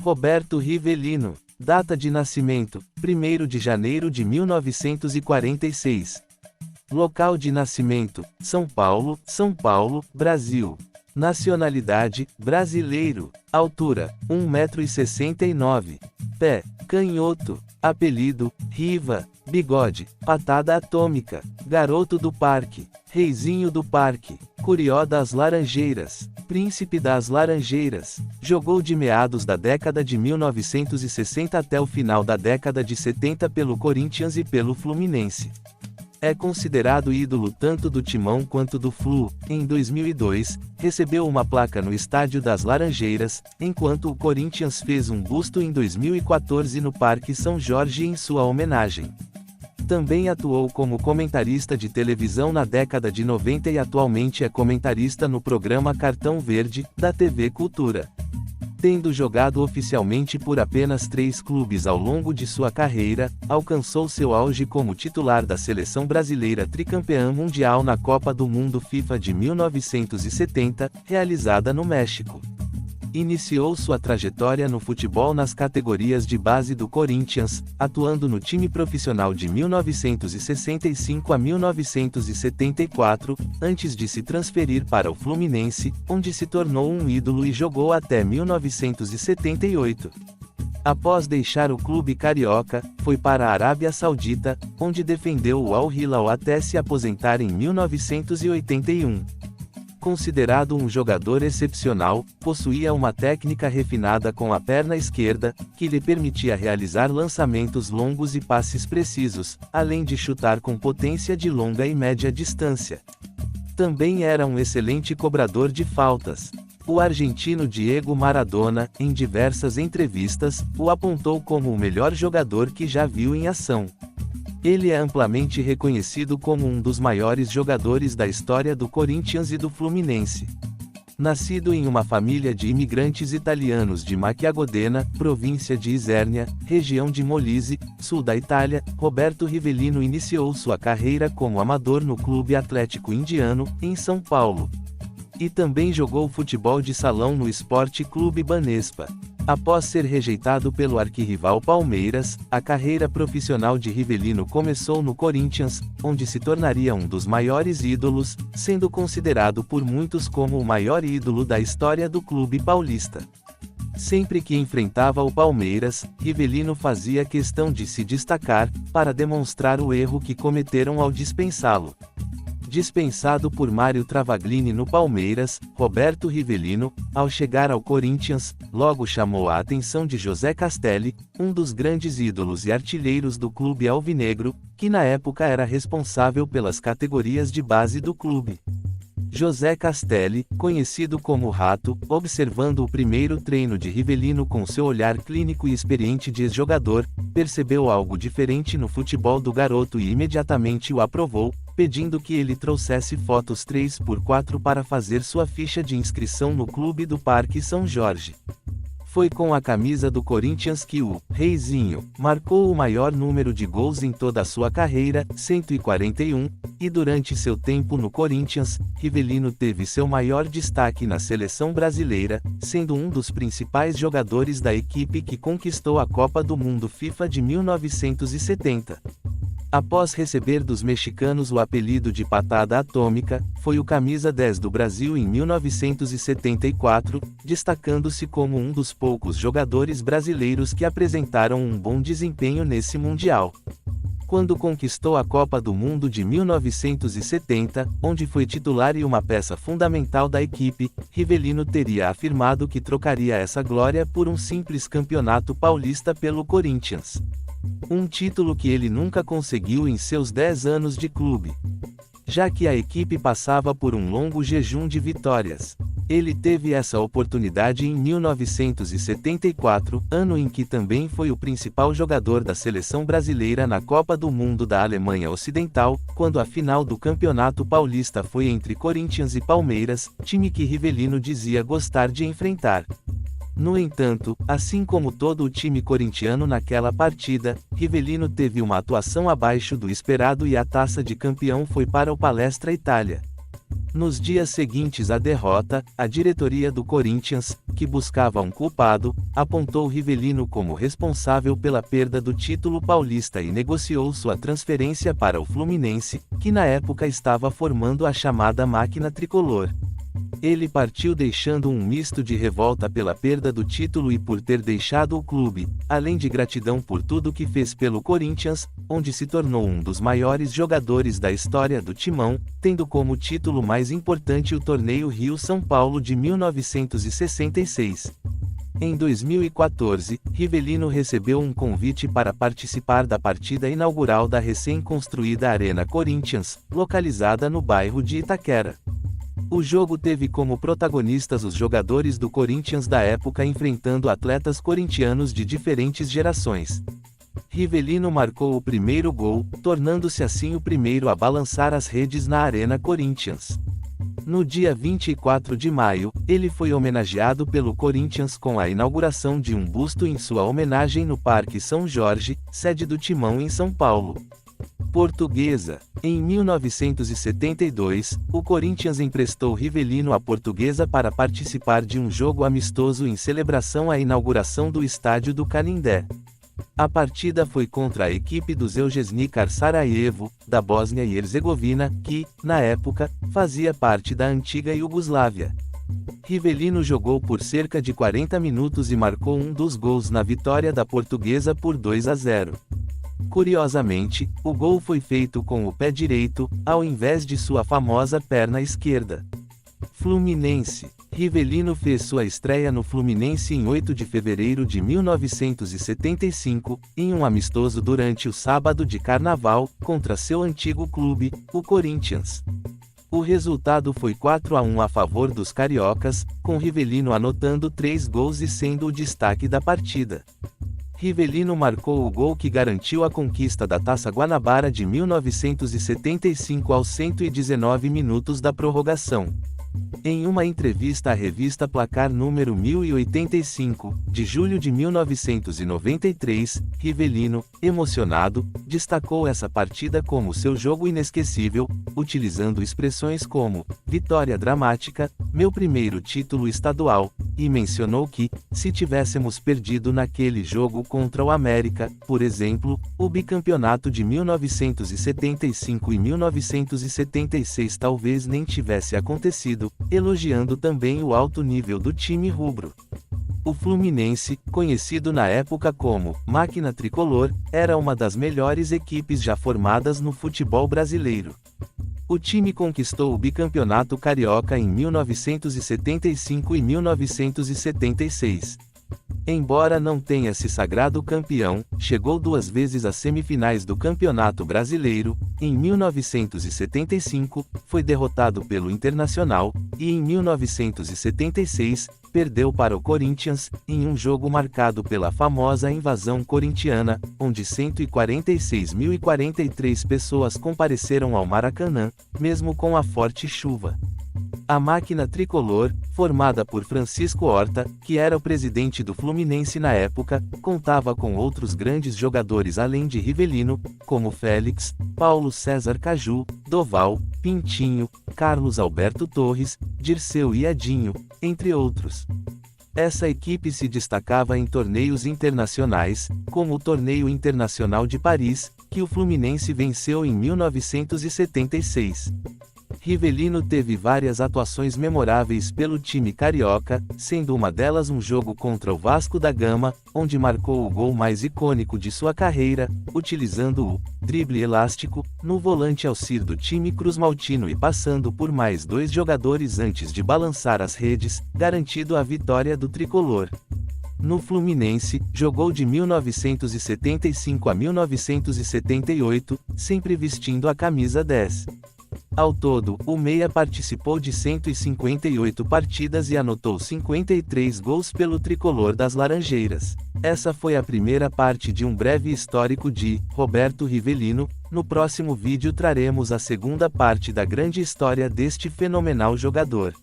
Roberto Rivelino. Data de nascimento: 1º de janeiro de 1946. Local de nascimento: São Paulo, Brasil. Nacionalidade: brasileiro. Altura: 1,69 m. Pé: canhoto. Apelido: Riva. Bigode: patada atômica. Garoto do parque: reizinho do parque. Curió das Laranjeiras: príncipe das Laranjeiras. Jogou de meados da década de 1960 até o final da década de 70 pelo Corinthians e pelo Fluminense. É considerado ídolo tanto do Timão quanto do Flu. Em 2002, recebeu uma placa no Estádio das Laranjeiras, enquanto o Corinthians fez um busto em 2014 no Parque São Jorge em sua homenagem. Também atuou como comentarista de televisão na década de 90 e atualmente é comentarista no programa Cartão Verde, da TV Cultura. Tendo jogado oficialmente por apenas 3 clubes ao longo de sua carreira, alcançou seu auge como titular da seleção brasileira tricampeã mundial na Copa do Mundo FIFA de 1970, realizada no México. Iniciou sua trajetória no futebol nas categorias de base do Corinthians, atuando no time profissional de 1965 a 1974, antes de se transferir para o Fluminense, onde se tornou um ídolo e jogou até 1978. Após deixar o clube carioca, foi para a Arábia Saudita, onde defendeu o Al Hilal até se aposentar em 1981. Considerado um jogador excepcional, possuía uma técnica refinada com a perna esquerda, que lhe permitia realizar lançamentos longos e passes precisos, além de chutar com potência de longa e média distância. Também era um excelente cobrador de faltas. O argentino Diego Maradona, em diversas entrevistas, o apontou como o melhor jogador que já viu em ação. Ele é amplamente reconhecido como um dos maiores jogadores da história do Corinthians e do Fluminense. Nascido em uma família de imigrantes italianos de Macchiagodena, província de Isernia, região de Molise, sul da Itália, Roberto Rivelino iniciou sua carreira como amador no Clube Atlético Indiano, em São Paulo. E também jogou futebol de salão no Esporte Clube Banespa. Após ser rejeitado pelo arquirrival Palmeiras, a carreira profissional de Rivelino começou no Corinthians, onde se tornaria um dos maiores ídolos, sendo considerado por muitos como o maior ídolo da história do clube paulista. Sempre que enfrentava o Palmeiras, Rivelino fazia questão de se destacar, para demonstrar o erro que cometeram ao dispensá-lo. Dispensado por Mário Travaglini no Palmeiras, Roberto Rivelino, ao chegar ao Corinthians, logo chamou a atenção de José Castelli, um dos grandes ídolos e artilheiros do clube alvinegro, que na época era responsável pelas categorias de base do clube. José Castelli, conhecido como Rato, observando o primeiro treino de Rivelino com seu olhar clínico e experiente de ex-jogador, percebeu algo diferente no futebol do garoto e imediatamente o aprovou, pedindo que ele trouxesse fotos 3x4 para fazer sua ficha de inscrição no clube do Parque São Jorge. Foi com a camisa do Corinthians que o Reizinho marcou o maior número de gols em toda a sua carreira, 141, e durante seu tempo no Corinthians, Rivelino teve seu maior destaque na seleção brasileira, sendo um dos principais jogadores da equipe que conquistou a Copa do Mundo FIFA de 1970. Após receber dos mexicanos o apelido de patada atômica, foi o camisa 10 do Brasil em 1974, destacando-se como um dos poucos jogadores brasileiros que apresentaram um bom desempenho nesse Mundial. Quando conquistou a Copa do Mundo de 1970, onde foi titular e uma peça fundamental da equipe, Rivelino teria afirmado que trocaria essa glória por um simples campeonato paulista pelo Corinthians. Um título que ele nunca conseguiu em seus 10 anos de clube, já que a equipe passava por um longo jejum de vitórias. Ele teve essa oportunidade em 1974, ano em que também foi o principal jogador da seleção brasileira na Copa do Mundo da Alemanha Ocidental, quando a final do Campeonato Paulista foi entre Corinthians e Palmeiras, time que Rivelino dizia gostar de enfrentar. No entanto, assim como todo o time corintiano naquela partida, Rivelino teve uma atuação abaixo do esperado e a taça de campeão foi para o Palestra Itália. Nos dias seguintes à derrota, a diretoria do Corinthians, que buscava um culpado, apontou Rivelino como responsável pela perda do título paulista e negociou sua transferência para o Fluminense, que na época estava formando a chamada máquina tricolor. Ele partiu deixando um misto de revolta pela perda do título e por ter deixado o clube, além de gratidão por tudo que fez pelo Corinthians, onde se tornou um dos maiores jogadores da história do Timão, tendo como título mais importante o torneio Rio-São Paulo de 1966. Em 2014, Rivelino recebeu um convite para participar da partida inaugural da recém-construída Arena Corinthians, localizada no bairro de Itaquera. O jogo teve como protagonistas os jogadores do Corinthians da época enfrentando atletas corintianos de diferentes gerações. Rivelino marcou o primeiro gol, tornando-se assim o primeiro a balançar as redes na Arena Corinthians. No dia 24 de maio, ele foi homenageado pelo Corinthians com a inauguração de um busto em sua homenagem no Parque São Jorge, sede do Timão em São Paulo. Portuguesa. Em 1972, o Corinthians emprestou Rivelino à Portuguesa para participar de um jogo amistoso em celebração à inauguração do estádio do Canindé. A partida foi contra a equipe do Željezničar Sarajevo, da Bósnia e Herzegovina, que, na época, fazia parte da antiga Iugoslávia. Rivelino jogou por cerca de 40 minutos e marcou um dos gols na vitória da Portuguesa por 2-0. Curiosamente, o gol foi feito com o pé direito, ao invés de sua famosa perna esquerda. Fluminense. Rivelino fez sua estreia no Fluminense em 8 de fevereiro de 1975, em um amistoso durante o sábado de Carnaval, contra seu antigo clube, o Corinthians. O resultado foi 4-1 a favor dos cariocas, com Rivelino anotando 3 gols e sendo o destaque da partida. Rivelino marcou o gol que garantiu a conquista da Taça Guanabara de 1975 aos 119 minutos da prorrogação. Em uma entrevista à revista Placar número 1085, de julho de 1993, Rivelino, emocionado, destacou essa partida como seu jogo inesquecível, utilizando expressões como "vitória dramática", "meu primeiro título estadual", e mencionou que, se tivéssemos perdido naquele jogo contra o América, por exemplo, o bicampeonato de 1975 e 1976 talvez nem tivesse acontecido, elogiando também o alto nível do time rubro. O Fluminense, conhecido na época como Máquina Tricolor, era uma das melhores equipes já formadas no futebol brasileiro. O time conquistou o bicampeonato carioca em 1975 e 1976. Embora não tenha se sagrado campeão, chegou 2 vezes às semifinais do Campeonato Brasileiro. Em 1975, foi derrotado pelo Internacional, e em 1976, perdeu para o Corinthians, em um jogo marcado pela famosa invasão corintiana, onde 146.043 pessoas compareceram ao Maracanã, mesmo com a forte chuva. A máquina tricolor, formada por Francisco Horta, que era o presidente do Fluminense na época, contava com outros grandes jogadores além de Rivelino, como Félix, Paulo César Caju, Doval, Pintinho, Carlos Alberto Torres, Dirceu e Edinho, entre outros. Essa equipe se destacava em torneios internacionais, como o Torneio Internacional de Paris, que o Fluminense venceu em 1976. Rivelino teve várias atuações memoráveis pelo time carioca, sendo uma delas um jogo contra o Vasco da Gama, onde marcou o gol mais icônico de sua carreira, utilizando o drible elástico no volante Alcir do time cruzmaltino e passando por mais 2 jogadores antes de balançar as redes, garantindo a vitória do tricolor. No Fluminense, jogou de 1975 a 1978, sempre vestindo a camisa 10. Ao todo, o meia participou de 158 partidas e anotou 53 gols pelo tricolor das Laranjeiras. Essa foi a primeira parte de um breve histórico de Roberto Rivelino. No próximo vídeo traremos a segunda parte da grande história deste fenomenal jogador.